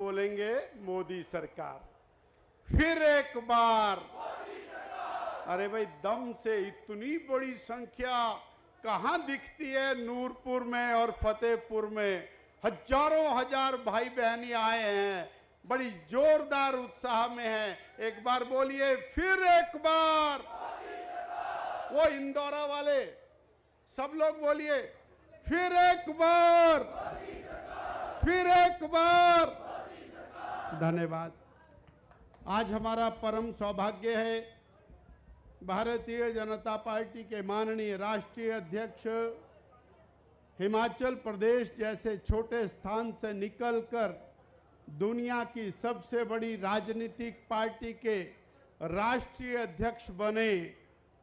बोलेंगे मोदी सरकार, फिर एक बार। अरे भाई, दम से इतनी बड़ी संख्या कहां दिखती है? नूरपुर में और फतेहपुर में हजारों हजार भाई बहनी आए हैं, बड़ी जोरदार उत्साह में हैं। एक बार बोलिए, फिर एक बार। वो इंदौरा वाले सब लोग बोलिए, फिर एक बार, फिर एक बार। धन्यवाद। आज हमारा परम सौभाग्य है, भारतीय जनता पार्टी के माननीय राष्ट्रीय अध्यक्ष हिमाचल प्रदेश जैसे छोटे स्थान से निकलकर दुनिया की सबसे बड़ी राजनीतिक पार्टी के राष्ट्रीय अध्यक्ष बने।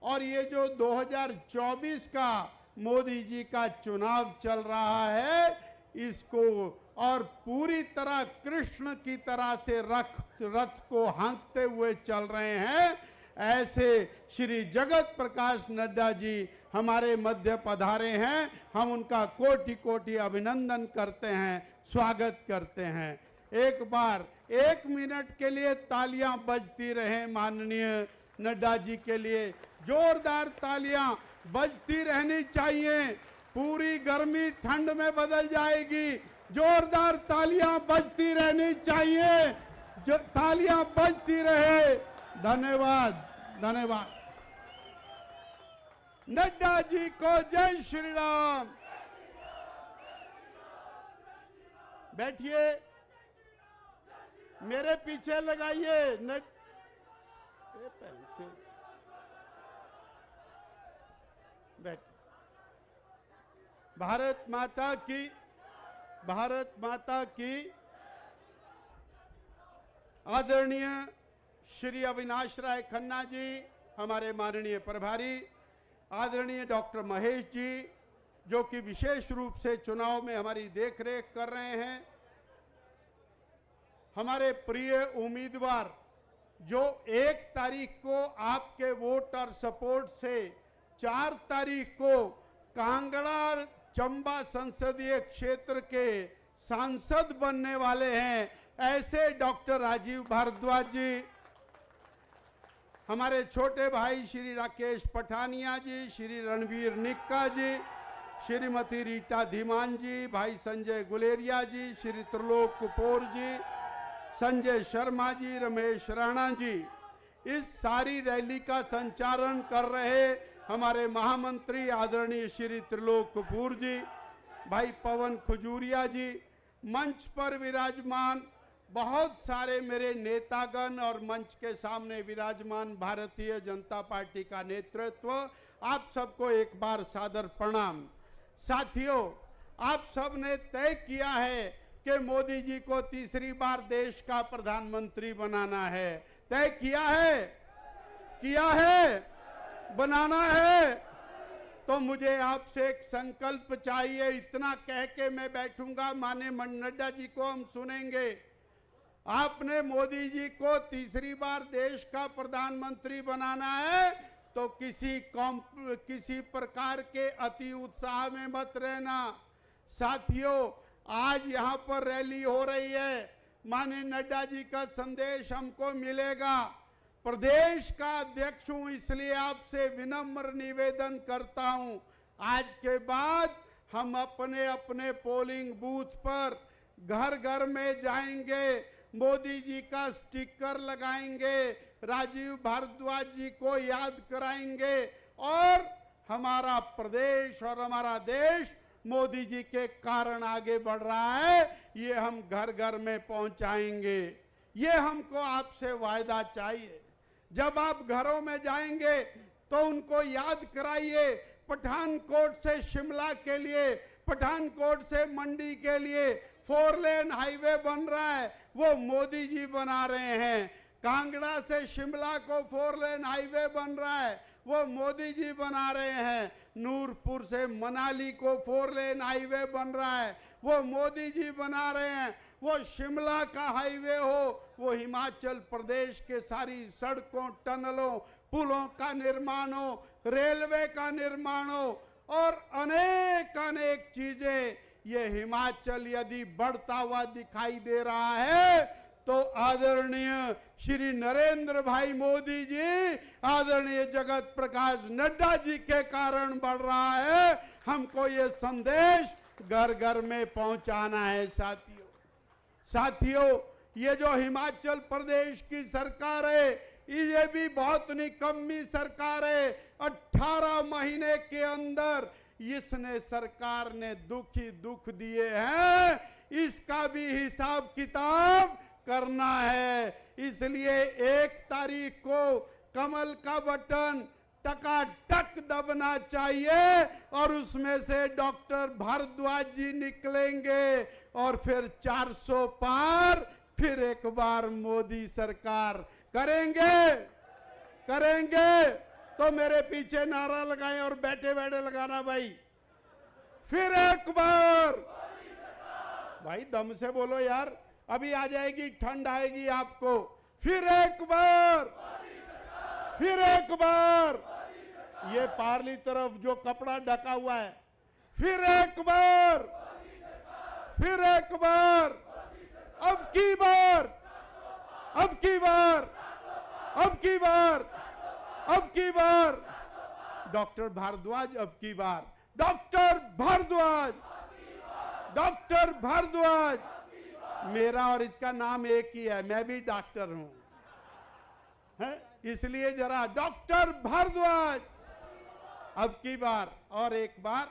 और ये जो 2024 का मोदी जी का चुनाव चल रहा है, इसको और पूरी तरह कृष्ण की तरह से रथ को हाँकते हुए चल रहे हैं, ऐसे श्री जगत प्रकाश नड्डा जी हमारे मध्य पधारे हैं। हम उनका कोटि कोटि अभिनंदन करते हैं, स्वागत करते हैं। एक बार 1 मिनट के लिए तालियां बजती रहे माननीय नड्डा जी के लिए, जोरदार तालियां बजती रहनी चाहिए। पूरी गर्मी ठंड में बदल जाएगी, जोरदार तालियां बजती रहनी चाहिए, जो तालियां बजती रहे। धन्यवाद, धन्यवाद। नड्डा जी को जय श्री राम। बैठिए, मेरे पीछे लगाइए। बैठ। भारत माता की, भारत माता की। आदरणीय श्री अविनाश राय खन्ना जी हमारे माननीय प्रभारी, आदरणीय डॉक्टर महेश जी जो कि विशेष रूप से चुनाव में हमारी देखरेख कर रहे हैं, हमारे प्रिय उम्मीदवार जो 1 तारीख को आपके वोट और सपोर्ट से 4 तारीख को कांगड़ा चंबा संसदीय क्षेत्र के सांसद बनने वाले हैं, ऐसे डॉक्टर राजीव भारद्वाज जी, हमारे छोटे भाई श्री राकेश पठानिया जी, श्री रणवीर निक्का जी, श्रीमती रीटा धीमान जी, भाई संजय गुलेरिया जी, श्री त्रिलोक कपूर जी, संजय शर्मा जी, रमेश राणा जी। इस सारी रैली का संचालन कर रहे हमारे महामंत्री आदरणीय श्री त्रिलोक कपूर जी, भाई पवन खजूरिया जी, मंच पर विराजमान बहुत सारे मेरे नेतागण और मंच के सामने विराजमान भारतीय जनता पार्टी का नेतृत्व, आप सबको एक बार सादर प्रणाम। साथियों, आप सब ने तय किया है कि मोदी जी को तीसरी बार देश का प्रधानमंत्री बनाना है। तय किया है, बनाना है। तो मुझे आपसे एक संकल्प चाहिए। इतना कह के मैं बैठूंगा, माने नड्डा जी को हम सुनेंगे। आपने मोदी जी को तीसरी बार देश का प्रधानमंत्री बनाना है तो किसी प्रकार के अति उत्साह में मत रहना। साथियों, आज यहाँ पर रैली हो रही है, माननीय नड्डा जी का संदेश हमको मिलेगा। प्रदेश का अध्यक्ष हूं, इसलिए आपसे विनम्र निवेदन करता हूं, आज के बाद हम अपने अपने पोलिंग बूथ पर घर घर में जाएंगे, मोदी जी का स्टिकर लगाएंगे, राजीव भारद्वाज जी को याद कराएंगे और हमारा प्रदेश और हमारा देश मोदी जी के कारण आगे बढ़ रहा है, ये हम घर घर में पहुंचाएंगे। ये हमको आपसे वायदा चाहिए। जब आप घरों में जाएंगे तो उनको याद कराइए, पठानकोट से शिमला के लिए, पठानकोट से मंडी के लिए 4 लेन हाईवे बन रहा है, वो मोदी जी बना रहे हैं। कांगड़ा से शिमला को 4 लेन हाईवे बन रहा है, वो मोदी जी बना रहे हैं। नूरपुर से मनाली को 4 लेन हाईवे बन रहा है, वो मोदी जी बना रहे हैं। वो शिमला का हाईवे हो, वो हिमाचल प्रदेश के सारी सड़कों, टनलों, पुलों का निर्माण हो, रेलवे का निर्माण हो और अनेक अनेक चीजें ये हिमाचल यदि बढ़ता हुआ दिखाई दे रहा है तो आदरणीय श्री नरेंद्र भाई मोदी जी, आदरणीय जगत प्रकाश नड्डा जी के कारण बढ़ रहा है। हमको ये संदेश घर घर में पहुंचाना है। साथियों, ये जो हिमाचल प्रदेश की सरकार है, ये भी बहुत निकम्मी सरकार है। 18 महीने के अंदर इसने सरकार ने दुख ही दुख दिए हैं, इसका भी हिसाब किताब करना है। इसलिए 1 तारीख को कमल का बटन टकाटक दबना चाहिए और उसमें से डॉक्टर भारद्वाज जी निकलेंगे और फिर 400 पार, फिर एक बार मोदी सरकार करेंगे। तो मेरे पीछे नारा लगाएं और बैठे बैठे लगाना भाई। फिर एक बार भाई दम से बोलो यार, अभी आ जाएगी, ठंड आएगी आपको। फिर एक बार ये पार्ली तरफ जो कपड़ा ढका हुआ है, फिर एक बार, अब की बार डॉक्टर भारद्वाज, अब की बार डॉक्टर भारद्वाज। मेरा और इसका नाम एक ही है, मैं भी डॉक्टर हूं, इसलिए जरा डॉक्टर भारद्वाज अब की बार। और एक बार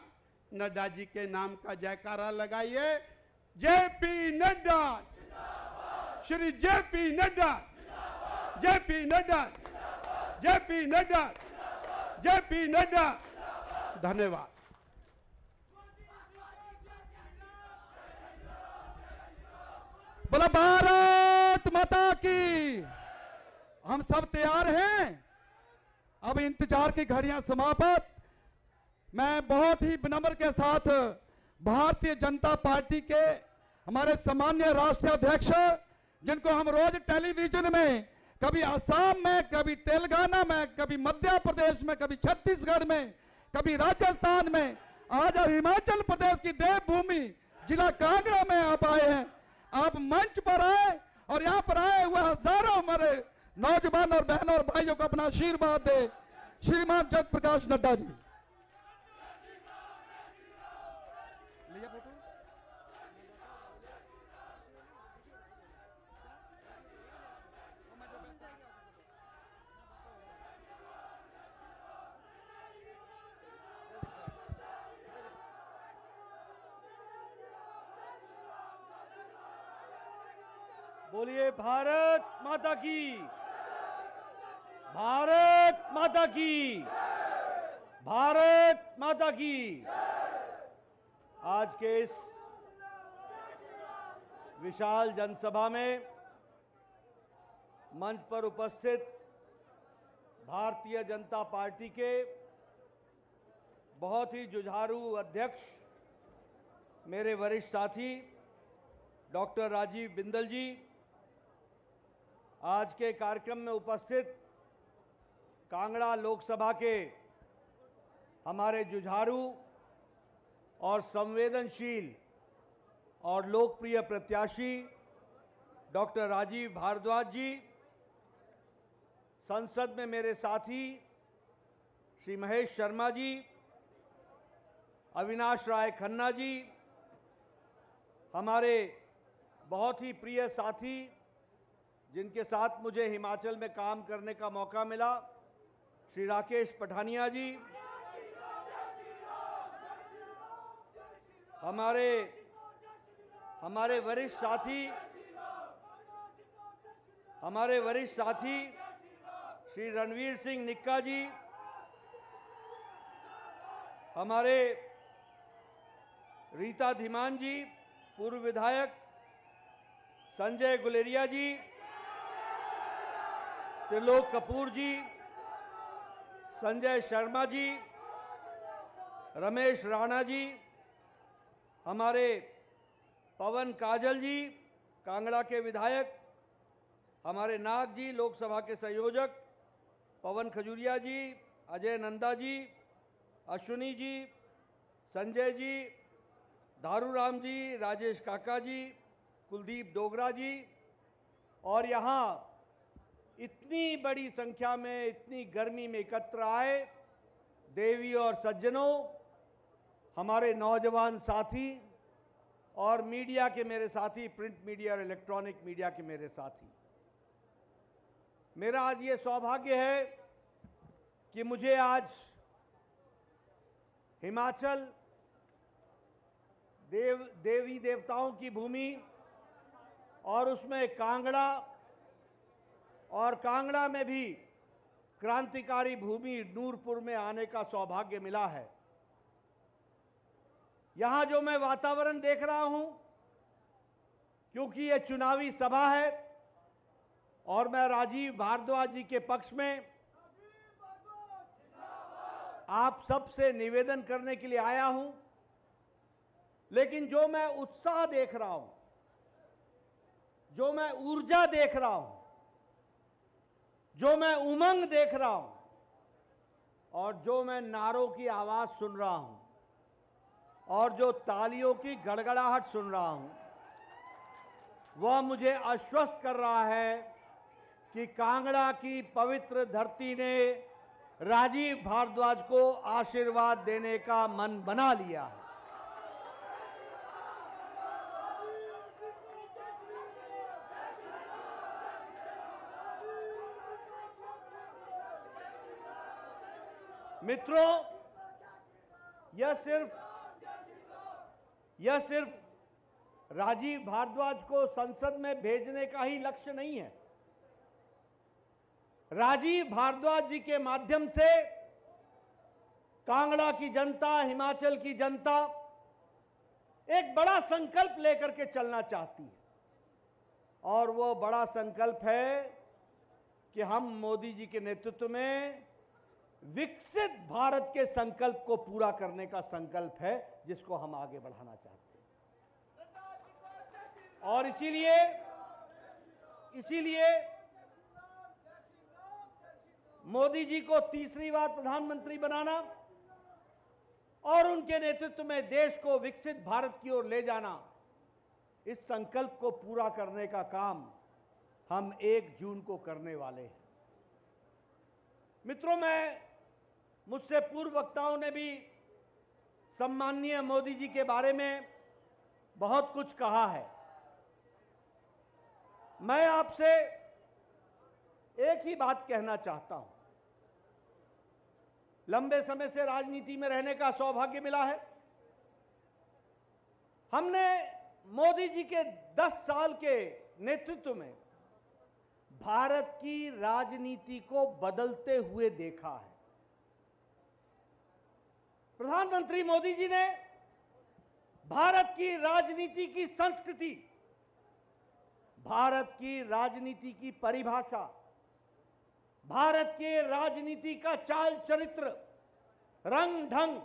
नड्डा जी के नाम का जयकारा लगाइए। JP Nadda, Shri JP Nadda, JP Nadda, JP Nadda, JP Nadda. धन्यवाद। बोला भारत माता की। हम सब तैयार हैं, अब इंतजार की घड़ियां समाप्त। मैं बहुत ही विनम्र के साथ भारतीय जनता पार्टी के हमारे सम्मानीय राष्ट्रीय अध्यक्ष, जिनको हम रोज टेलीविजन में, कभी असम में, कभी तेलंगाना में, कभी मध्य प्रदेश में, कभी छत्तीसगढ़ में, कभी राजस्थान में, आज हिमाचल प्रदेश की देवभूमि जिला कांगड़ा में आप आए हैं। आप मंच पर आए और यहाँ पर आए हुए हजारों हमारे नौजवान और बहनों और भाइयों को अपना आशीर्वाद दे। श्रीमान जगत प्रकाश नड्डा जी। बोलिए भारत माता की, भारत माता की, भारत माता की। आज के इस विशाल जनसभा में मंच पर उपस्थित भारतीय जनता पार्टी के बहुत ही जुझारू अध्यक्ष, मेरे वरिष्ठ साथी डॉक्टर राजीव बिंदल जी, आज के कार्यक्रम में उपस्थित कांगड़ा लोकसभा के हमारे जुझारू और संवेदनशील और लोकप्रिय प्रत्याशी डॉक्टर राजीव भारद्वाज जी, संसद में मेरे साथी श्री महेश शर्मा जी, अविनाश राय खन्ना जी, हमारे बहुत ही प्रिय साथी जिनके साथ मुझे हिमाचल में काम करने का मौका मिला, श्री राकेश पठानिया जी, हमारे वरिष्ठ साथी श्री रणवीर सिंह निक्का जी, हमारे रीता धीमान जी, पूर्व विधायक संजय गुलेरिया जी, त्रिलोक कपूर जी, संजय शर्मा जी, रमेश राणा जी, हमारे पवन काजल जी कांगड़ा के विधायक, हमारे नाग जी लोकसभा के संयोजक, पवन खजूरिया जी, अजय नंदा जी, अश्विनी जी, संजय जी, दारूराम जी, राजेश काका जी, कुलदीप डोगरा जी, और यहाँ इतनी बड़ी संख्या में इतनी गर्मी में एकत्र आए देवी और सज्जनों, हमारे नौजवान साथी और मीडिया के मेरे साथी, प्रिंट मीडिया और इलेक्ट्रॉनिक मीडिया के मेरे साथी, मेरा आज ये सौभाग्य है कि मुझे आज हिमाचल देवी देवताओं की भूमि और उसमें कांगड़ा, और कांगड़ा में भी क्रांतिकारी भूमि नूरपुर में आने का सौभाग्य मिला है। यहां जो मैं वातावरण देख रहा हूं, क्योंकि ये चुनावी सभा है और मैं राजीव भारद्वाज जी के पक्ष में आप सबसे निवेदन करने के लिए आया हूं, लेकिन जो मैं उत्साह देख रहा हूं, जो मैं ऊर्जा देख रहा हूं, जो मैं उमंग देख रहा हूं और जो मैं नारों की आवाज सुन रहा हूं और जो तालियों की गड़गड़ाहट सुन रहा हूं, वह मुझे आश्वस्त कर रहा है कि कांगड़ा की पवित्र धरती ने राजीव भारद्वाज को आशीर्वाद देने का मन बना लिया है। मित्रों, यह सिर्फ राजीव भारद्वाज को संसद में भेजने का ही लक्ष्य नहीं है। राजीव भारद्वाज जी के माध्यम से कांगड़ा की जनता, हिमाचल की जनता एक बड़ा संकल्प लेकर के चलना चाहती है, और वो बड़ा संकल्प है कि हम मोदी जी के नेतृत्व में विकसित भारत के संकल्प को पूरा करने का संकल्प है, जिसको हम आगे बढ़ाना चाहते हैं। और इसीलिए मोदी जी को तीसरी बार प्रधानमंत्री बनाना और उनके नेतृत्व में देश को विकसित भारत की ओर ले जाना, इस संकल्प को पूरा करने का काम हम 1 जून को करने वाले हैं। मित्रों, मुझसे पूर्व वक्ताओं ने भी सम्माननीय मोदी जी के बारे में बहुत कुछ कहा है। मैं आपसे एक ही बात कहना चाहता हूं। लंबे समय से राजनीति में रहने का सौभाग्य मिला है। हमने मोदी जी के 10 साल के नेतृत्व में भारत की राजनीति को बदलते हुए देखा है। प्रधानमंत्री मोदी जी ने भारत की राजनीति की संस्कृति, भारत की राजनीति की परिभाषा, भारत के राजनीति का चाल चरित्र, रंग ढंग,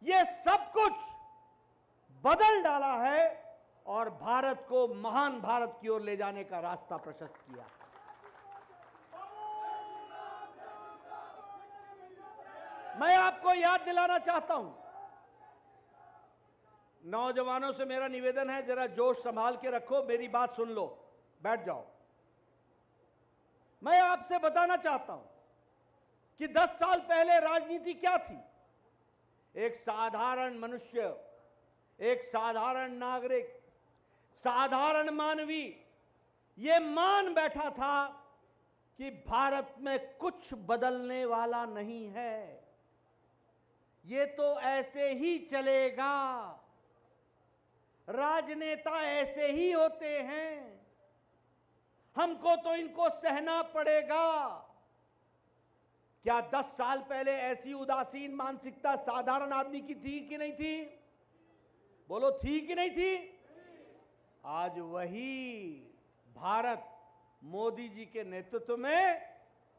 ये सब कुछ बदल डाला है और भारत को महान भारत की ओर ले जाने का रास्ता प्रशस्त किया। मैं आपको याद दिलाना चाहता हूं, नौजवानों से मेरा निवेदन है, जरा जोश संभाल के रखो, मेरी बात सुन लो, बैठ जाओ। मैं आपसे बताना चाहता हूं कि 10 साल पहले राजनीति क्या थी। एक साधारण मनुष्य, एक साधारण नागरिक, साधारण मानवी ये मान बैठा था कि भारत में कुछ बदलने वाला नहीं है, ये तो ऐसे ही चलेगा, राजनेता ऐसे ही होते हैं, हमको तो इनको सहना पड़ेगा। क्या 10 साल पहले ऐसी उदासीन मानसिकता साधारण आदमी की थी कि नहीं थी? बोलो, थी कि नहीं थी? आज वही भारत मोदी जी के नेतृत्व में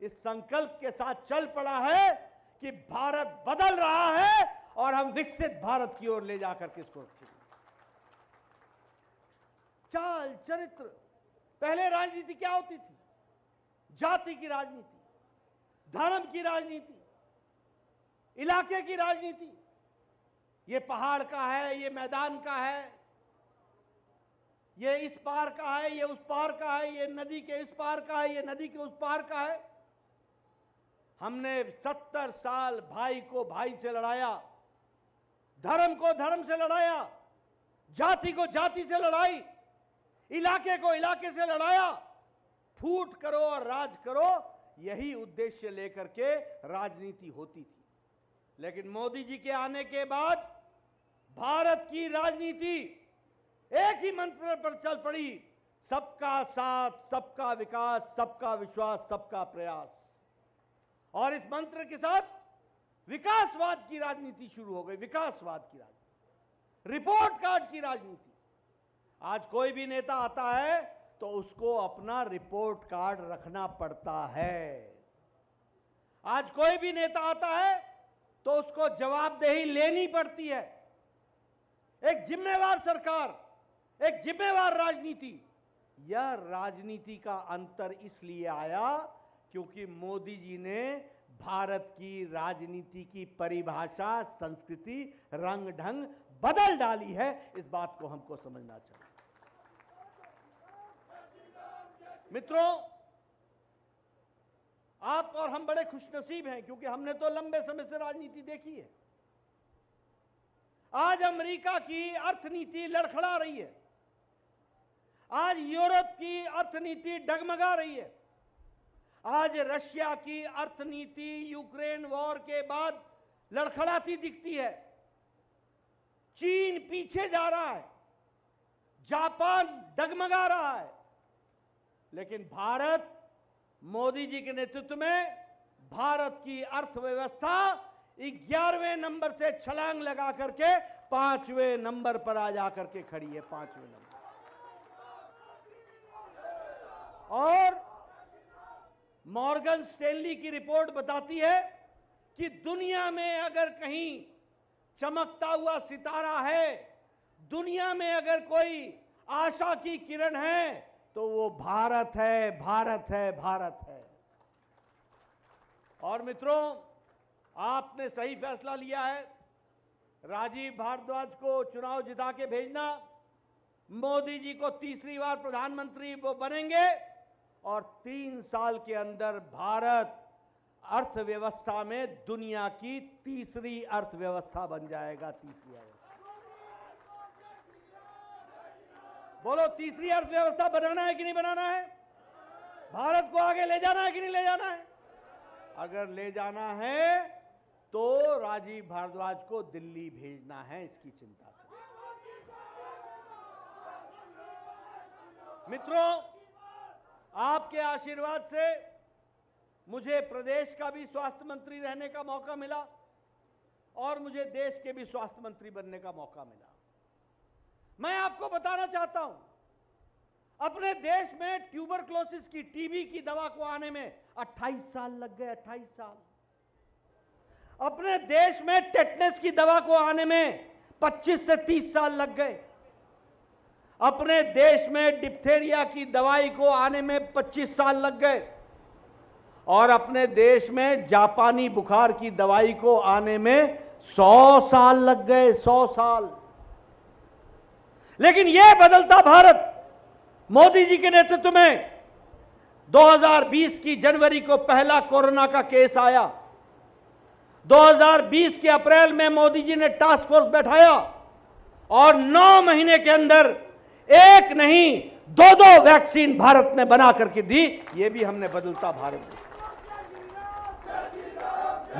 इस संकल्प के साथ चल पड़ा है कि भारत बदल रहा है और हम विकसित भारत की ओर ले जाकर के इसको चाल चरित्र। पहले राजनीति क्या होती थी? जाति की राजनीति, धर्म की राजनीति, इलाके की राजनीति, ये पहाड़ का है, ये मैदान का है, ये इस पार का है, ये उस पार का है, ये नदी के इस पार का है, ये नदी के उस पार का है। हमने 70 साल भाई को भाई से लड़ाया, धर्म को धर्म से लड़ाया, जाति को जाति से लड़ाई, इलाके को इलाके से लड़ाया। फूट करो और राज करो, यही उद्देश्य लेकर के राजनीति होती थी। लेकिन मोदी जी के आने के बाद भारत की राजनीति एक ही मंत्र पर चल पड़ी, सबका साथ, सबका विकास, सबका विश्वास, सबका प्रयास। और इस मंत्र के साथ विकासवाद की राजनीति शुरू हो गई, विकासवाद की राजनीति, रिपोर्ट कार्ड की राजनीति। आज कोई भी नेता आता है तो उसको अपना रिपोर्ट कार्ड रखना पड़ता है। आज कोई भी नेता आता है तो उसको जवाबदेही लेनी पड़ती है। एक जिम्मेवार सरकार, एक जिम्मेवार राजनीति। यह राजनीति का अंतर इसलिए आया क्योंकि मोदी जी ने भारत की राजनीति की परिभाषा, संस्कृति, रंग ढंग बदल डाली है। इस बात को हमको समझना चाहिए। मित्रों, आप और हम बड़े खुशनसीब हैं क्योंकि हमने तो लंबे समय से राजनीति देखी है। आज अमेरिका की अर्थनीति लड़खड़ा रही है, आज यूरोप की अर्थनीति डगमगा रही है, आज रशिया की अर्थनीति यूक्रेन वॉर के बाद लड़खड़ाती दिखती है। चीन पीछे जा रहा है, जापान डगमगा रहा है, लेकिन भारत मोदी जी के नेतृत्व में भारत की अर्थव्यवस्था 11वें नंबर से छलांग लगा करके 5वें नंबर पर आ जाकर के खड़ी है, 5वें नंबर। और मॉर्गन स्टैनली की रिपोर्ट बताती है कि दुनिया में अगर कहीं चमकता हुआ सितारा है, दुनिया में अगर कोई आशा की किरण है तो वो भारत है, भारत है, भारत है। और मित्रों, आपने सही फैसला लिया है राजीव भारद्वाज को चुनाव जिता के भेजना। मोदी जी को तीसरी बार प्रधानमंत्री वो बनेंगे और 3 साल के अंदर भारत अर्थव्यवस्था में दुनिया की तीसरी अर्थव्यवस्था बन जाएगा। तीसरी अर्थव्यवस्था, बोलो, तीसरी अर्थव्यवस्था बनाना है कि नहीं बनाना है? भारत को आगे ले जाना है कि नहीं ले जाना है? अगर ले जाना है तो राजीव भारद्वाज को दिल्ली भेजना है, इसकी चिंता करें। मित्रों, आपके आशीर्वाद से मुझे प्रदेश का भी स्वास्थ्य मंत्री रहने का मौका मिला और मुझे देश के भी स्वास्थ्य मंत्री बनने का मौका मिला। मैं आपको बताना चाहता हूं, अपने देश में ट्यूबरक्लोसिस की, टीबी की दवा को आने में 28 साल लग गए, 28 साल। अपने देश में टेटनस की दवा को आने में 25 से 30 साल लग गए। अपने देश में डिप्थेरिया की दवाई को आने में 25 साल लग गए और अपने देश में जापानी बुखार की दवाई को आने में 100 साल लग गए, 100 साल। लेकिन यह बदलता भारत मोदी जी के नेतृत्व में 2020 की जनवरी को पहला कोरोना का केस आया। 2020 के अप्रैल में मोदी जी ने टास्क फोर्स बैठाया और 9 महीने के अंदर एक नहीं 2-2 वैक्सीन भारत ने बना करके दी। ये भी हमने बदलता भारत देखा,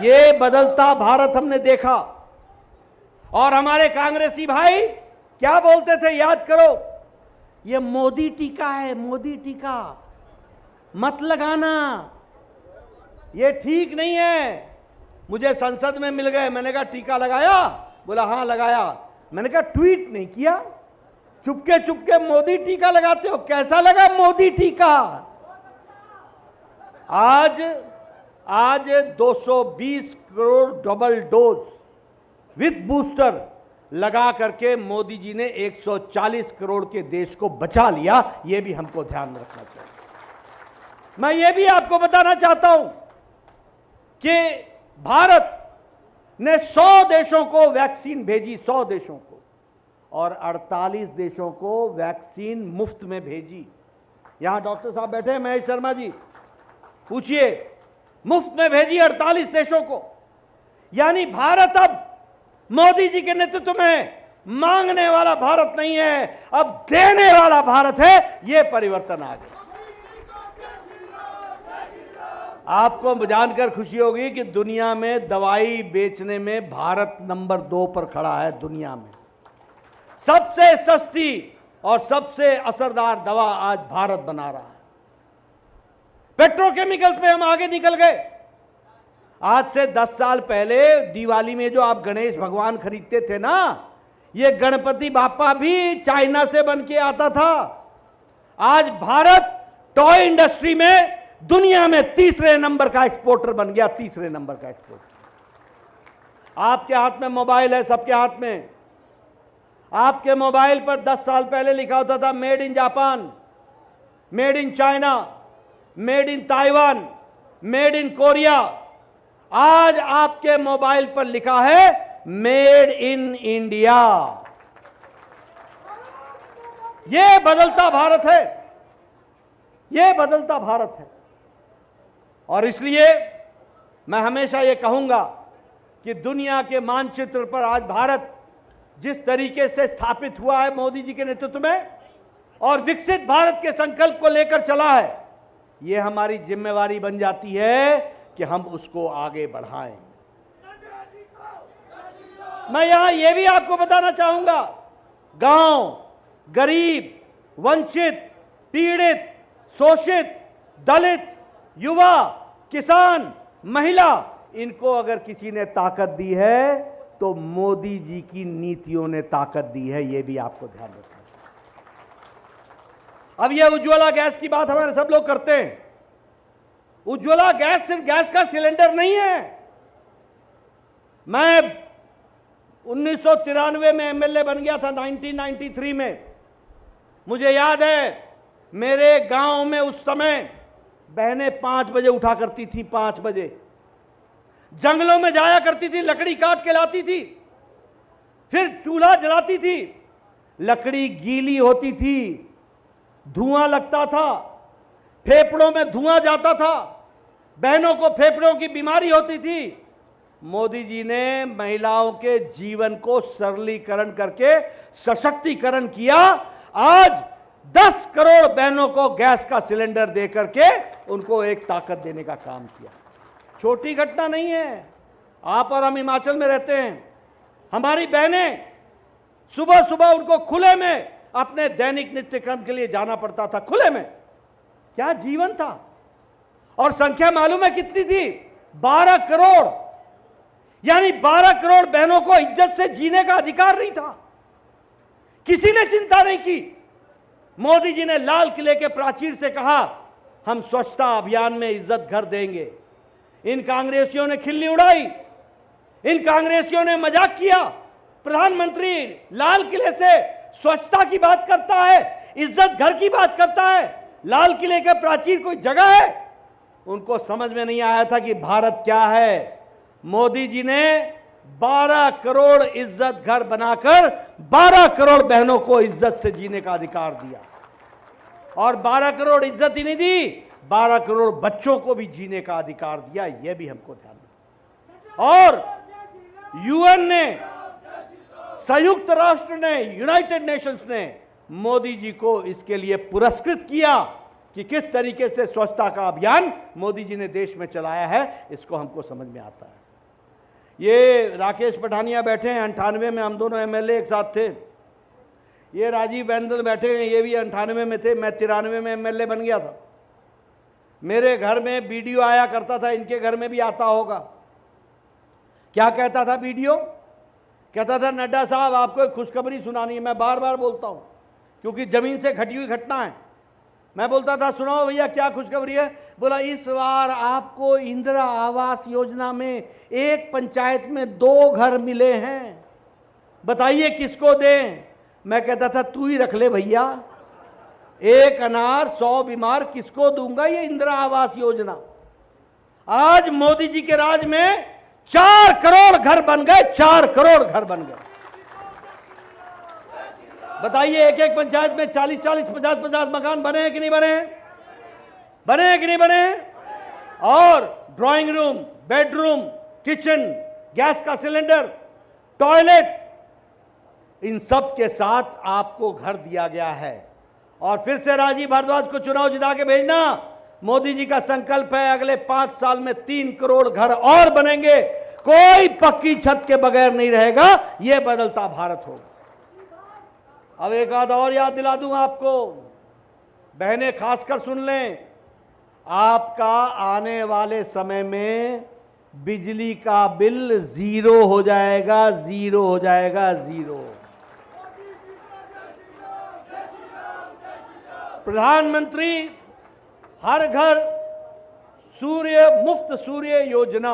ये बदलता भारत हमने देखा। और हमारे कांग्रेसी भाई क्या बोलते थे, याद करो, ये मोदी टीका है, मोदी टीका मत लगाना, ये ठीक नहीं है। मुझे संसद में मिल गए, मैंने कहा टीका लगाया? बोला हाँ लगाया। मैंने कहा ट्वीट नहीं किया, चुपके चुपके मोदी टीका लगाते हो, कैसा लगा मोदी टीका? आज 220 crore double dose with booster लगा करके मोदी जी ने 140 करोड़ के देश को बचा लिया। यह भी हमको ध्यान रखना चाहिए। मैं ये भी आपको बताना चाहता हूं कि भारत ने 100 देशों को वैक्सीन भेजी, 100 देशों को, और 48 देशों को वैक्सीन मुफ्त में भेजी। यहां डॉक्टर साहब बैठे हैं, महेश शर्मा जी, पूछिए, मुफ्त में भेजी 48 देशों को। यानी भारत अब मोदी जी के नेतृत्व में मांगने वाला भारत नहीं है, अब देने वाला भारत है। यह परिवर्तन आ गया। आपको जानकर खुशी होगी कि दुनिया में दवाई बेचने में भारत नंबर 2 पर खड़ा है। दुनिया में सबसे सस्ती और सबसे असरदार दवा आज भारत बना रहा है। पेट्रोकेमिकल्स में हम आगे निकल गए। आज से 10 साल पहले दिवाली में जो आप गणेश भगवान खरीदते थे ना, ये गणपति बापा भी चाइना से बन के आता था। आज भारत टॉय इंडस्ट्री में दुनिया में तीसरे नंबर का एक्सपोर्टर बन गया, तीसरे नंबर का एक्सपोर्टर। आपके हाथ में मोबाइल है, सबके हाथ में। आपके मोबाइल पर 10 साल पहले लिखा होता था made in Japan, made in China, made in Taiwan, made in Korea. आज आपके मोबाइल पर लिखा है मेड इन इंडिया। यह बदलता भारत है, यह बदलता भारत है। और इसलिए मैं हमेशा यह कहूंगा कि दुनिया के मानचित्र पर आज भारत जिस तरीके से स्थापित हुआ है मोदी जी के नेतृत्व में और विकसित भारत के संकल्प को लेकर चला है, यह हमारी जिम्मेवारी बन जाती है कि हम उसको आगे बढ़ाएं। मैं यहां यह भी आपको बताना चाहूंगा, गांव, गरीब, वंचित, पीड़ित, शोषित, दलित, युवा, किसान, महिला, इनको अगर किसी ने ताकत दी है तो मोदी जी की नीतियों ने ताकत दी है। यह भी आपको ध्यान रखना। अब यह उज्ज्वला गैस की बात हमारे सब लोग करते हैं। उज्ज्वला गैस सिर्फ गैस का सिलेंडर नहीं है। मैं 1993 में एमएलए बन गया था, 1993 में। मुझे याद है मेरे गांव में उस समय बहनें 5 बजे उठा करती थी, 5 बजे जंगलों में जाया करती थी, लकड़ी काट के लाती थी, फिर चूल्हा जलाती थी। लकड़ी गीली होती थी, धुआं लगता था, फेफड़ों में धुआं जाता था, बहनों को फेफड़ों की बीमारी होती थी। मोदी जी ने महिलाओं के जीवन को सरलीकरण करके सशक्तिकरण किया। आज 10 करोड़ बहनों को गैस का सिलेंडर दे करके उनको एक ताकत देने का काम किया। छोटी घटना नहीं है। आप और हम हिमाचल में रहते हैं, हमारी बहनें सुबह सुबह उनको खुले में अपने दैनिक नित्य कर्म के लिए जाना पड़ता था। खुले में, क्या जीवन था। और संख्या मालूम है कितनी थी? 12 करोड़। यानी 12 करोड़ बहनों को इज्जत से जीने का अधिकार नहीं था। किसी ने चिंता नहीं की। मोदी जी ने लाल किले के प्राचीर से कहा हम स्वच्छता अभियान में इज्जत घर देंगे। इन कांग्रेसियों ने खिल्ली उड़ाई, इन कांग्रेसियों ने मजाक किया। प्रधानमंत्री लाल किले से स्वच्छता की बात करता है, इज्जत घर की बात करता है, लाल किले के प्राचीर कोई जगह है? उनको समझ में नहीं आया था कि भारत क्या है। मोदी जी ने 12 करोड़ इज्जत घर बनाकर 12 करोड़ बहनों को इज्जत से जीने का अधिकार दिया। और 12 करोड़ इज्जत ही नहीं दी, 12 करोड़ बच्चों को भी जीने का अधिकार दिया। यह भी हमको ध्यान रखना। और यूएन ने, संयुक्त राष्ट्र ने, यूनाइटेड नेशंस ने मोदी जी को इसके लिए पुरस्कृत किया कि किस तरीके से स्वच्छता का अभियान मोदी जी ने देश में चलाया है। इसको हमको समझ में आता है। ये राकेश पठानिया बैठे हैं, 98 में हम दोनों एमएलए एक साथ थे। ये राजीव बैंदल बैठे हैं, ये भी 98 में थे, मैं 93 में एमएलए बन गया था। मेरे घर में वीडियो आया करता था, इनके घर में भी आता होगा। क्या कहता था वीडियो? कहता था नड्डा साहब आपको एक खुशखबरी सुनानी है। मैं बार बार बोलता हूं क्योंकि जमीन से घटी हुई घटना है। मैं बोलता था सुनाओ भैया क्या खुशखबरी है? बोला इस बार आपको इंदिरा आवास योजना में एक पंचायत में 2 घर मिले हैं, बताइए किसको दें? मैं कहता था तू ही रख ले भैया, 1 अनार 100 बीमार, किसको दूंगा ये इंदिरा आवास योजना। आज मोदी जी के राज में 4 करोड़ घर बन गए, 4 करोड़ घर बन गए। बताइए, एक एक पंचायत में 40-40, 50-50 मकान बने हैं कि नहीं बने हैं? बने हैं कि नहीं बने हैं? और drawing room, bedroom, kitchen, gas का सिलेंडर, टॉयलेट, इन सब के साथ आपको घर दिया गया है। और फिर से राजीव भारद्वाज को चुनाव जिता के भेजना। मोदी जी का संकल्प है अगले 5 साल में 3 करोड़ घर और बनेंगे, कोई पक्की छत के बगैर नहीं रहेगा। यह बदलता भारत होगा। अब एक आध और याद दिला दूं आपको, बहनें खासकर सुन लें, आपका आने वाले समय में बिजली का बिल 0 हो जाएगा, 0 हो जाएगा, 0। प्रधानमंत्री हर घर मुफ्त सूर्य योजना,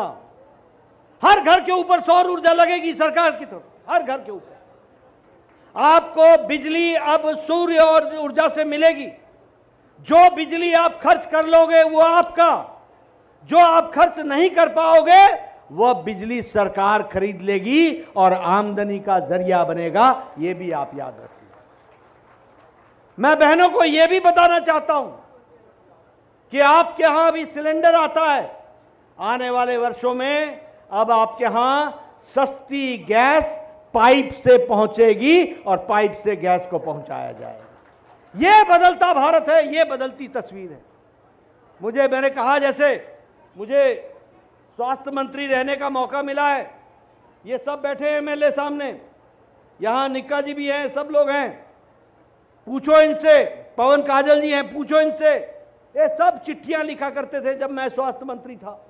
हर घर के ऊपर सौर ऊर्जा लगेगी सरकार की तरफ, हर घर के ऊपर आपको बिजली अब सूर्य और ऊर्जा से मिलेगी। जो बिजली आप खर्च कर लोगे वो आपका, जो आप खर्च नहीं कर पाओगे वह बिजली सरकार खरीद लेगी और आमदनी का जरिया बनेगा। यह भी आप याद रखिए। मैं बहनों को यह भी बताना चाहता हूं कि आपके यहां अभी सिलेंडर आता है, आने वाले वर्षों में अब आपके यहां सस्ती गैस पाइप से पहुंचेगी और पाइप से गैस को पहुंचाया जाएगा। यह बदलता भारत है, यह बदलती तस्वीर है। मैंने कहा, जैसे मुझे स्वास्थ्य मंत्री रहने का मौका मिला है, ये सब बैठे हैं एमएलए सामने, यहां निक्का जी भी हैं, सब लोग हैं, पूछो इनसे, पवन काजल जी हैं, पूछो इनसे। ये सब चिट्ठियां लिखा करते थे जब मैं स्वास्थ्य मंत्री था।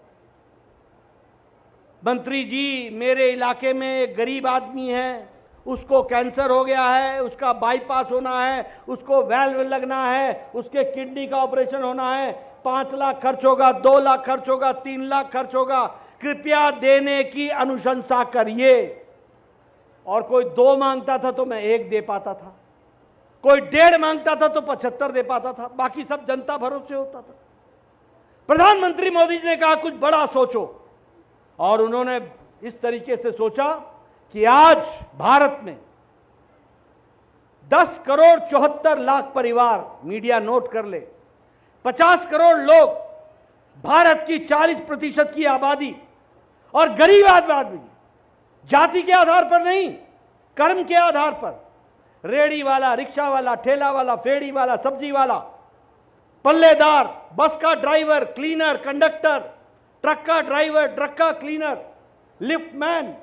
मंत्री जी, मेरे इलाके में एक गरीब आदमी है, उसको कैंसर हो गया है, उसका बाईपास होना है, उसको वैल्व लगना है, उसके किडनी का ऑपरेशन होना है, 5 लाख खर्च होगा, 2 लाख खर्च होगा, 3 लाख खर्च होगा, कृपया देने की अनुशंसा करिए। और कोई 2 मांगता था तो मैं 1 दे पाता था, कोई 1.5 मांगता था तो 75 दे पाता था, बाकी सब जनता भरोसे होता था। प्रधानमंत्री मोदी जी ने कहा कुछ बड़ा सोचो, और उन्होंने इस तरीके से सोचा कि आज भारत में 10 करोड़ 74 लाख परिवार, मीडिया नोट कर ले, 50 करोड़ लोग, भारत की 40% की आबादी, और गरीब आदमी, जाति के आधार पर नहीं, कर्म के आधार पर, रेडी वाला, रिक्शा वाला, ठेला वाला, फेड़ी वाला, सब्जी वाला, पल्लेदार, बस का ड्राइवर, क्लीनर, कंडक्टर, ट्रक का ड्राइवर, ट्रक का cleaner, lift man,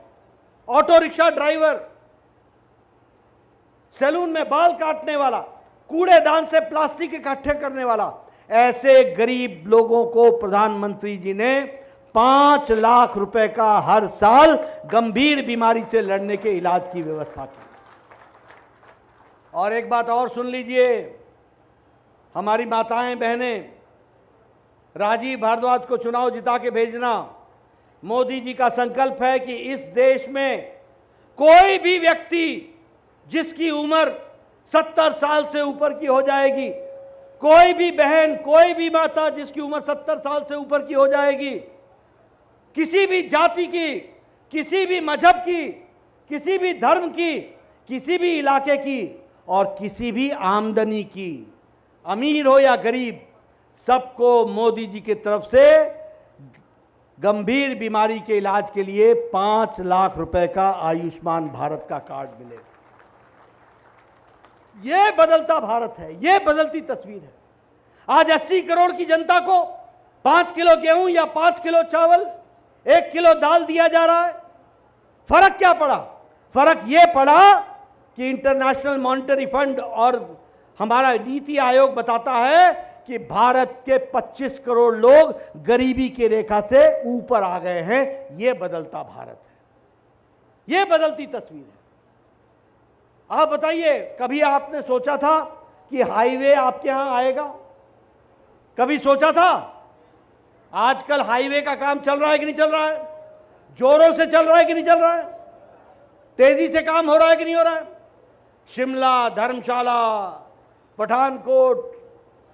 auto rickshaw driver, saloon में बाल काटने वाला, कूड़ेदान से प्लास्टिक इकट्ठे करने वाला, ऐसे गरीब लोगों को प्रधानमंत्री जी ने 5 लाख रुपए का हर साल गंभीर बीमारी से लड़ने के इलाज की व्यवस्था की। और एक बात और सुन लीजिए, हमारी माताएं बहनें, राजीव भारद्वाज को चुनाव जिता के भेजना। मोदी जी का संकल्प है कि इस देश में कोई भी व्यक्ति जिसकी उम्र 70 साल से ऊपर की हो जाएगी, कोई भी बहन, कोई भी माता जिसकी उम्र 70 साल से ऊपर की हो जाएगी, किसी भी जाति की, किसी भी मजहब की, किसी भी धर्म की, किसी भी इलाके की और किसी भी आमदनी की, अमीर हो या गरीब, सबको मोदी जी की तरफ से गंभीर बीमारी के इलाज के लिए 5 लाख रुपए का आयुष्मान भारत का कार्ड मिलेगा। यह बदलता भारत है, यह बदलती तस्वीर है। आज 80 करोड़ की जनता को 5 किलो गेहूं या 5 किलो चावल, 1 किलो दाल दिया जा रहा है। फर्क क्या पड़ा? फर्क यह पड़ा कि इंटरनेशनल मॉनेटरी फंड और हमारा नीति आयोग बताता है कि भारत के 25 करोड़ लोग गरीबी की रेखा से ऊपर आ गए हैं। यह बदलता भारत है, यह बदलती तस्वीर है। आप बताइए, कभी आपने सोचा था कि हाईवे आपके यहां आएगा? कभी सोचा था? आजकल हाईवे का काम चल रहा है कि नहीं चल रहा है? जोरों से चल रहा है कि नहीं चल रहा है? तेजी से काम हो रहा है कि नहीं हो रहा है? शिमला, धर्मशाला, पठानकोट,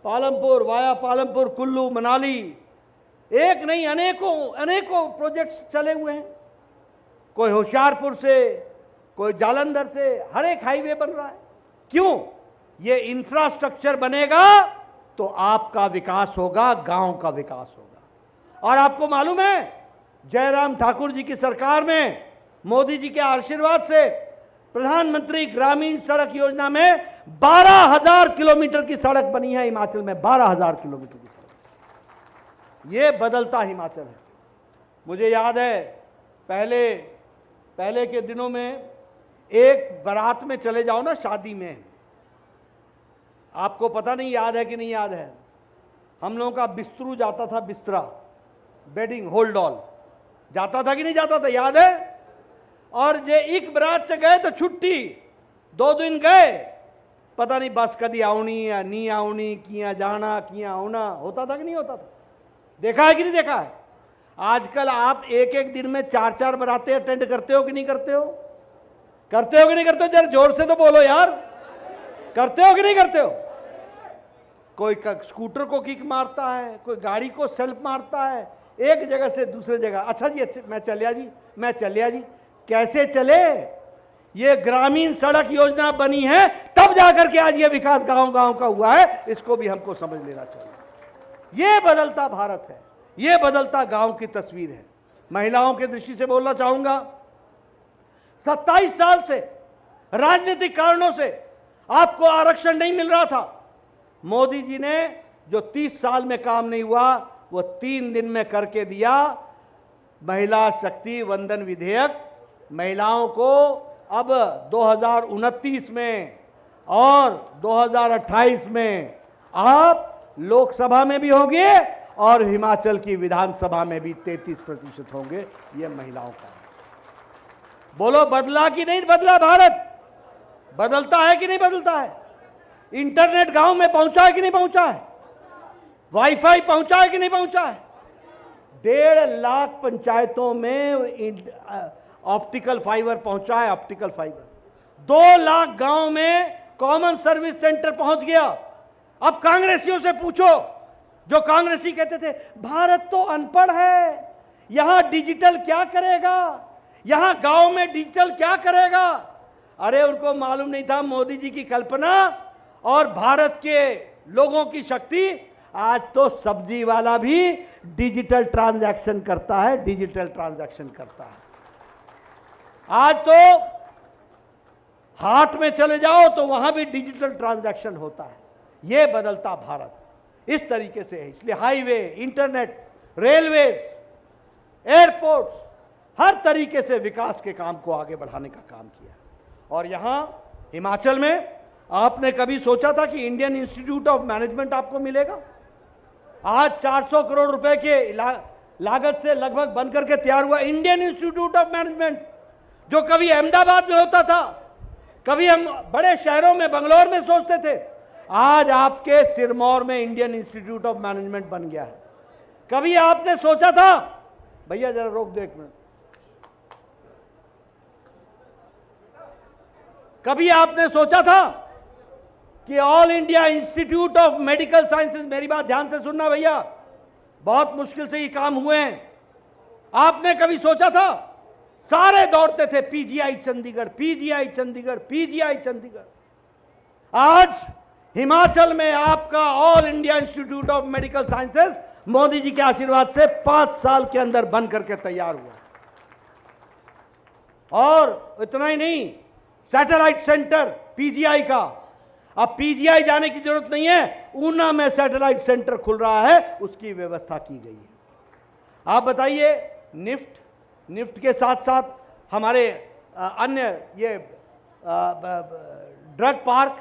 पालमपुर, वाया पालमपुर, कुल्लू, मनाली, एक नहीं अनेकों प्रोजेक्ट्स चले हुए हैं। कोई होशियारपुर से, कोई जालंधर से, हर एक हाईवे बन रहा है। क्यों? ये इंफ्रास्ट्रक्चर बनेगा तो आपका विकास होगा, गांव का विकास होगा। और आपको मालूम है, जयराम ठाकुर जी की सरकार में मोदी जी के आशीर्वाद से प्रधानमंत्री ग्रामीण सड़क योजना में 12,000 किलोमीटर की सड़क बनी है हिमाचल में। 12,000 किलोमीटर की सड़क। ये बदलता हिमाचल है। मुझे याद है पहले के दिनों में एक बारात में चले जाओ ना, शादी में, आपको पता नहीं याद है कि नहीं याद है, हम लोगों का बिस्तरू जाता था, बिस्तरा, बेडिंग होल्ड ऑल जाता था कि नहीं जाता था, याद है? और जे एक बारात से गए तो छुट्टी, 2 दिन गए, पता नहीं बस कदी आउनी या नहीं आउनी, किया जाना किया आना, होता था कि नहीं होता था? देखा है कि नहीं देखा है? आजकल आप एक एक दिन में 4-4 बारातें अटेंड करते हो कि नहीं करते हो? करते हो कि नहीं करते हो? जरा जोर से तो बोलो यार, करते हो कि नहीं करते हो? कोई स्कूटर को किक मारता है, कोई गाड़ी को सेल्फ मारता है, एक जगह से दूसरे जगह। अच्छा जी, मैं चलिया जी, कैसे चले? ये ग्रामीण सड़क योजना बनी है तब जाकर के आज ये विकास गांव गांव का हुआ है। इसको भी हमको समझ लेना चाहिए। ये बदलता भारत है, ये बदलता गांव की तस्वीर है। महिलाओं की दृष्टि से बोलना चाहूंगा, 27 साल से राजनीतिक कारणों से आपको आरक्षण नहीं मिल रहा था। मोदी जी ने जो 30 साल में काम नहीं हुआ वो 3 दिन में करके दिया। महिला शक्ति वंदन विधेयक महिलाओं को अब 2029 में और 2028 में आप लोकसभा में भी होंगे और हिमाचल की विधानसभा में भी 33% होंगे। ये महिलाओं का। बोलो, बदला कि नहीं बदला? भारत बदलता है कि नहीं बदलता है? इंटरनेट गांव में पहुंचा है कि नहीं पहुंचा है? वाईफाई पहुंचा है कि नहीं पहुंचा है? 1.5 लाख पंचायतों में ऑप्टिकल फाइबर पहुंचा है। ऑप्टिकल फाइबर 2 लाख गांव में कॉमन सर्विस सेंटर पहुंच गया। अब कांग्रेसियों से पूछो, जो कांग्रेसी कहते थे भारत तो अनपढ़ है, यहां डिजिटल क्या करेगा, यहां गांव में डिजिटल क्या करेगा? अरे उनको मालूम नहीं था मोदी जी की कल्पना और भारत के लोगों की शक्ति। आज तो सब्जी वाला भी डिजिटल ट्रांजैक्शन करता है, डिजिटल ट्रांजैक्शन करता है। आज तो हाट में चले जाओ तो वहां भी डिजिटल ट्रांजैक्शन होता है। यह बदलता भारत इस तरीके से है। इसलिए हाईवे, इंटरनेट, रेलवेज, एयरपोर्ट्स, हर तरीके से विकास के काम को आगे बढ़ाने का काम किया। और यहां हिमाचल में आपने कभी सोचा था कि इंडियन इंस्टीट्यूट ऑफ मैनेजमेंट आपको मिलेगा? आज 400 करोड़ रुपए के लागत से लगभग बनकर के तैयार हुआ इंडियन इंस्टीट्यूट ऑफ मैनेजमेंट, जो कभी अहमदाबाद में होता था, कभी हम बड़े शहरों में, बंगलौर में सोचते थे, आज आपके सिरमौर में इंडियन इंस्टीट्यूट ऑफ मैनेजमेंट बन गया है। कभी आपने सोचा था, भैया जरा रोक दो 1 मिनट, कभी आपने सोचा था कि all India Institute of Medical sciences, मेरी बात ध्यान से सुनना भैया, बहुत मुश्किल से ये काम हुए हैं, आपने कभी सोचा था? सारे दौड़ते थे PGI Chandigarh, PGI Chandigarh, PGI Chandigarh. आज हिमाचल में आपका All India Institute of Medical Sciences Modi ji के आशीर्वाद से 5 साल के अंदर बन करके तैयार हुआ। और इतना ही नहीं, सैटेलाइट सेंटर पीजीआई का, अब पीजीआई जाने की जरूरत नहीं है, ऊना में सैटेलाइट सेंटर खुल रहा है, उसकी व्यवस्था की गई है। आप बताइए, निफ्ट के साथ साथ हमारे अन्य ये drug park,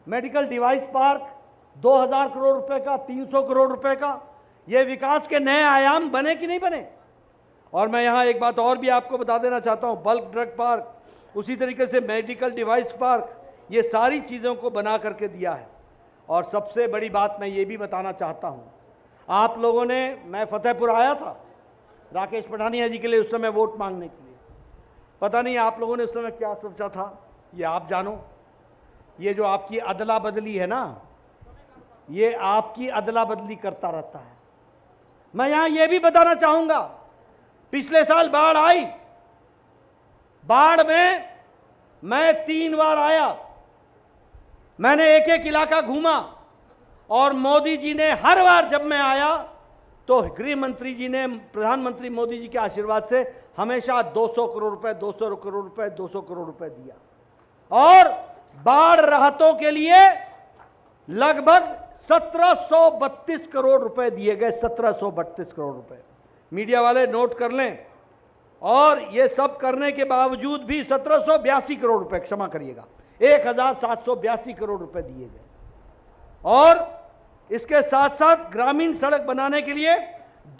medical device park, 2000 crore रुपए का, 300 करोड़ रुपए का, ये विकास के नए आयाम बने कि नहीं बने? और मैं यहां एक बात और भी आपको बता देना चाहता हूं, बल्क ड्रग पार्क, उसी तरीके से मेडिकल डिवाइस पार्क, ये सारी चीज़ों को बना करके दिया है। और सबसे बड़ी बात मैं ये भी बताना चाहता हूं, आप लोगों ने, मैं फतेहपुर आया था राकेश पठानिया जी के लिए उस समय वोट मांगने के लिए, पता नहीं आप लोगों ने उस समय क्या सोचा था, ये आप जानो। ये जो आपकी अदला बदली है ना, ये आपकी अदला बदली करता रहता है। मैं यहां ये भी बताना चाहूंगा, पिछले साल बाढ़ आई, बाढ़ में मैं 3 बार आया, मैंने एक एक इलाका घूमा और मोदी जी ने हर बार जब मैं आया तो गृह मंत्री जी ने प्रधानमंत्री मोदी जी के आशीर्वाद से हमेशा 200 करोड़ रुपए 200 करोड़ रुपए 200 करोड़ रुपए दिया और बाढ़ राहतों के लिए लगभग 1732 करोड़ रुपए दिए गए, 1732 करोड़ रुपए। मीडिया वाले नोट कर लें। और ये सब करने के बावजूद भी 1782 करोड़ रुपए, क्षमा करिएगा, 1782 करोड़ रुपए दिए गए। और इसके साथ साथ ग्रामीण सड़क बनाने के लिए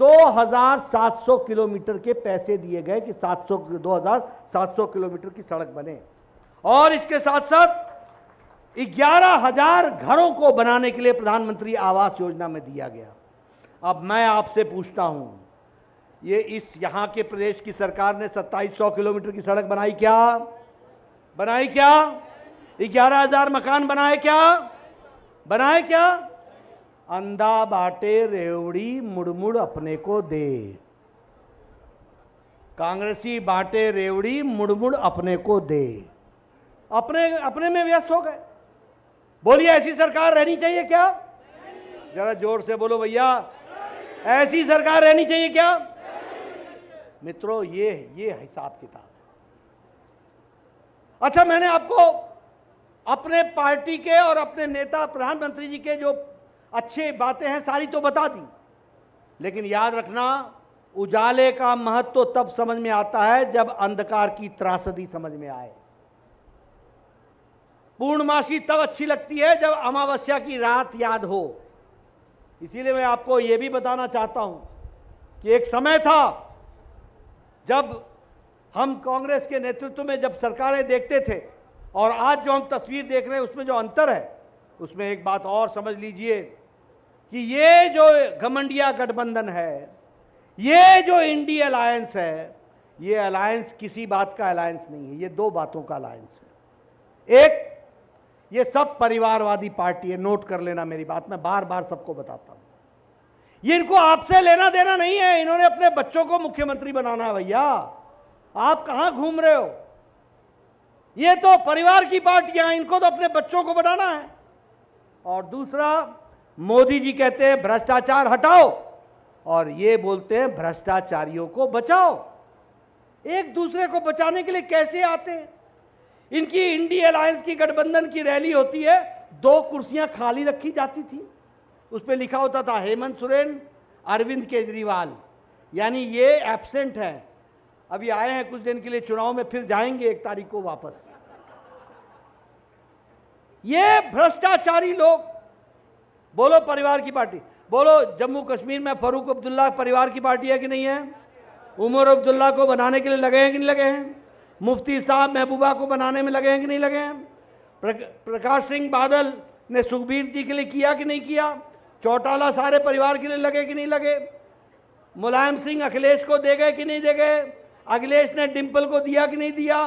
2700 किलोमीटर के पैसे दिए गए कि 2700 किलोमीटर की सड़क बने। और इसके साथ साथ 11,000 घरों को बनाने के लिए प्रधानमंत्री आवास योजना में दिया गया। अब मैं आपसे पूछता हूं, ये इस यहां के प्रदेश की सरकार ने 2700 किलोमीटर की सड़क बनाई क्या? बनाई क्या? 11,000 मकान बनाए क्या? बनाए क्या? अंधा बाटे रेवड़ी मुड़मुड़ अपने को दे। कांग्रेसी बाटे रेवड़ी मुड़मुड़ अपने को दे, अपने में व्यस्त हो गए। बोलिए, ऐसी सरकार रहनी चाहिए क्या? जरा जोर से बोलो भैया, ऐसी सरकार रहनी चाहिए क्या? मित्रों, ये हिसाब किताब है। अच्छा, मैंने आपको अपने पार्टी के और अपने नेता प्रधानमंत्री जी के जो अच्छी बातें हैं सारी तो बता दी, लेकिन याद रखना, उजाले का महत्व तो तब समझ में आता है जब अंधकार की त्रासदी समझ में आए। पूर्णमासी तब अच्छी लगती है जब अमावस्या की रात याद हो। इसीलिए मैं आपको यह भी बताना चाहता हूं कि एक समय था जब हम कांग्रेस के नेतृत्व में जब सरकारें देखते थे और आज जो हम तस्वीर देख रहे हैं उसमें जो अंतर है, उसमें एक बात और समझ लीजिए कि ये जो घमंडिया गठबंधन है, ये जो इंडी अलायंस है, ये अलायंस किसी बात का अलायंस नहीं है, ये 2 बातों का अलायंस है। एक, ये सब परिवारवादी पार्टी है, नोट कर लेना मेरी बात, मैं बार बार सबको बताता हूं। ये इनको आपसे लेना देना नहीं है, इन्होंने अपने बच्चों को मुख्यमंत्री बनाना है। भैया, आप कहां घूम रहे हो? ये तो परिवार की पार्टियां, इनको तो अपने बच्चों को बनाना है। और दूसरा, मोदी जी कहते हैं भ्रष्टाचार हटाओ और ये बोलते हैं भ्रष्टाचारियों को बचाओ। एक दूसरे को बचाने के लिए कैसे आते हैं? इनकी इंडी अलायंस की गठबंधन की रैली होती है, 2 कुर्सियां खाली रखी जाती थी, उस पर लिखा होता था हेमंत सोरेन, अरविंद केजरीवाल, यानी ये एब्सेंट हैं, अभी आए हैं कुछ दिन के लिए चुनाव में, फिर जाएंगे 1 तारीख को वापस। ये भ्रष्टाचारी लोग। बोलो परिवार की पार्टी, बोलो जम्मू कश्मीर में फारूक अब्दुल्ला परिवार की पार्टी है कि नहीं है? उमर अब्दुल्ला को बनाने के लिए लगे हैं कि नहीं लगे हैं? मुफ्ती साहब महबूबा को बनाने में लगे हैं कि नहीं लगे हैं? प्रकाश सिंह बादल ने सुखबीर जी के लिए किया कि नहीं किया? चौटाला सारे परिवार के लिए लगे कि नहीं लगे? मुलायम सिंह अखिलेश को दे गए कि नहीं दे गए? अखिलेश ने डिंपल को दिया कि नहीं दिया?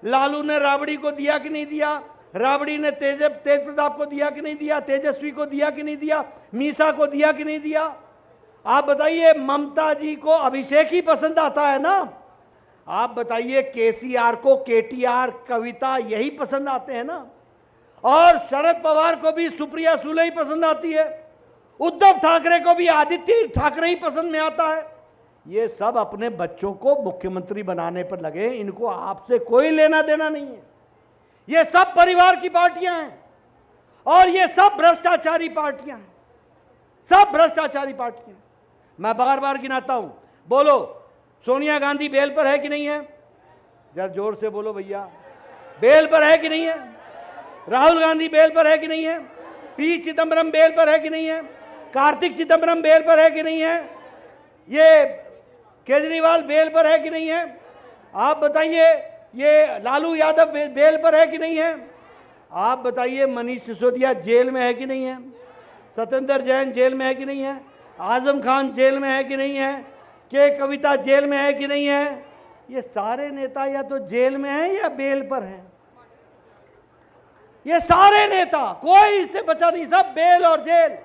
लालू ने राबड़ी को दिया कि नहीं दिया? राबड़ी ने तेज प्रताप को दिया कि नहीं दिया? तेजस्वी को दिया कि नहीं दिया? मीसा को दिया कि नहीं दिया? आप बताइए, ममता जी को अभिषेक ही पसंद आता है ना? आप बताइए, केसीआर को केटीआर, कविता यही पसंद आते हैं ना? और शरद पवार को भी सुप्रिया सुले ही पसंद आती है, उद्धव ठाकरे को भी आदित्य ठाकरे ही पसंद में आता है। ये सब अपने बच्चों को मुख्यमंत्री बनाने पर लगे, इनको आपसे कोई लेना देना नहीं है। ये सब परिवार की पार्टियां हैं और ये सब भ्रष्टाचारी पार्टियां हैं, सब भ्रष्टाचारी पार्टियां। मैं बार बार गिनाता हूं, बोलो सोनिया गांधी बेल पर है कि नहीं है? जरा जोर से बोलो भैया, बेल पर है कि नहीं है? राहुल गांधी बेल पर है कि नहीं है? पी चिदम्बरम बेल पर है कि नहीं है? कार्तिक चिदम्बरम बेल पर है कि नहीं है? ये केजरीवाल बेल पर है कि नहीं है? आप बताइए, ये लालू यादव बेल पर है कि नहीं है? आप बताइए, मनीष सिसोदिया जेल में है कि नहीं है? सत्येंद्र जैन जेल में है कि नहीं है? आजम खान जेल में है कि नहीं है? के कविता जेल में है कि नहीं है? ये सारे नेता या तो जेल में हैं या बेल पर हैं। ये सारे नेता, कोई इससे बचा नहीं, सब बेल और जेल।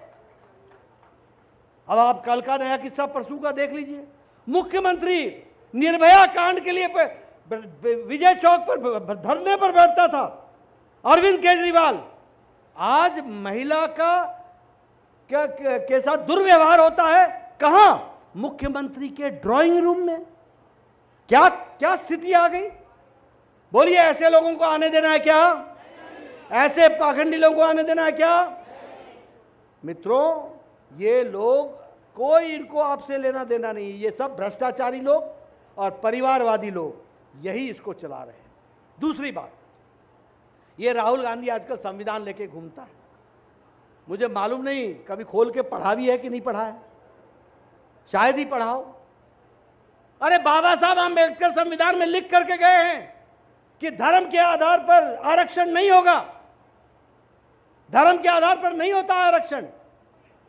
अब आप कल का नया किस्सा परसों का देख लीजिए। मुख्यमंत्री निर्भया कांड के लिए विजय चौक पर धरने पर बैठता था अरविंद केजरीवाल, आज महिला का के साथ दुर्व्यवहार होता है कहां? मुख्यमंत्री के ड्राइंग रूम में। क्या क्या स्थिति आ गई? बोलिए, ऐसे लोगों को आने देना है क्या? ऐसे पाखंडी लोगों को आने देना है क्या? मित्रों, ये लोग, कोई इनको आपसे लेना देना नहीं, ये सब भ्रष्टाचारी लोग और परिवारवादी लोग, यही इसको चला रहे हैं। दूसरी बात, ये राहुल गांधी आजकल संविधान लेके घूमता है। मुझे मालूम नहीं कभी खोल के पढ़ा भी है कि नहीं पढ़ा है, शायद ही पढ़ाओ। अरे बाबा साहब आंबेडकर संविधान में लिख करके गए हैं कि धर्म के आधार पर आरक्षण नहीं होगा, धर्म के आधार पर नहीं होता आरक्षण।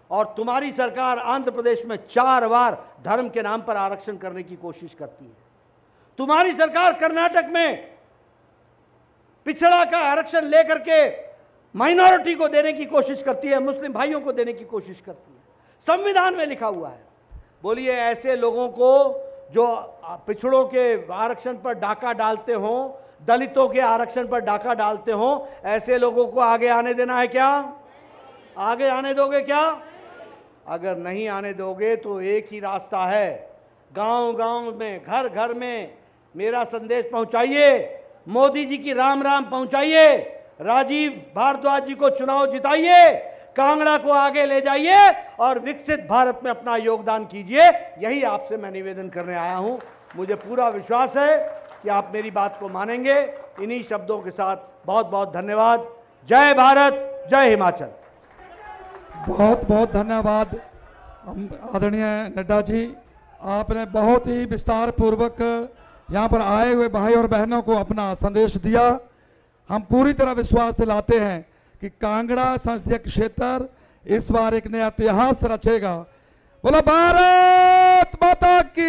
और तुम्हारी सरकार आंध्र प्रदेश में 4 बार धर्म के नाम पर आरक्षण करने की कोशिश करती है। तुम्हारी सरकार कर्नाटक में पिछड़ा का आरक्षण लेकर के माइनॉरिटी को देने की कोशिश करती है, मुस्लिम भाइयों को देने की कोशिश करती है, संविधान में लिखा हुआ है। बोलिए, ऐसे लोगों को जो पिछड़ों के आरक्षण पर डाका डालते हो, दलितों के आरक्षण पर डाका डालते हो, ऐसे लोगों को आगे आने देना है क्या? आगे आने दोगे क्या? अगर नहीं आने दोगे तो एक ही रास्ता है, गांव-गांव में, घर घर में मेरा संदेश पहुंचाइए, मोदी जी की राम राम पहुंचाइए, राजीव भारद्वाज जी को चुनाव जिताइए, कांगड़ा को आगे ले जाइए और विकसित भारत में अपना योगदान कीजिए। यही आपसे मैं निवेदन करने आया हूं। मुझे पूरा विश्वास है कि आप मेरी बात को मानेंगे। इन्हीं शब्दों के साथ बहुत बहुत धन्यवाद। जय भारत, जय हिमाचल। बहुत बहुत धन्यवाद आदरणीय नड्डा जी, आपने बहुत ही विस्तार पूर्वक यहाँ पर आए हुए भाई और बहनों को अपना संदेश दिया। हम पूरी तरह विश्वास दिलाते हैं कि कांगड़ा संसदीय क्षेत्र इस बार एक नया इतिहास रचेगा। बोलो भारत माता की।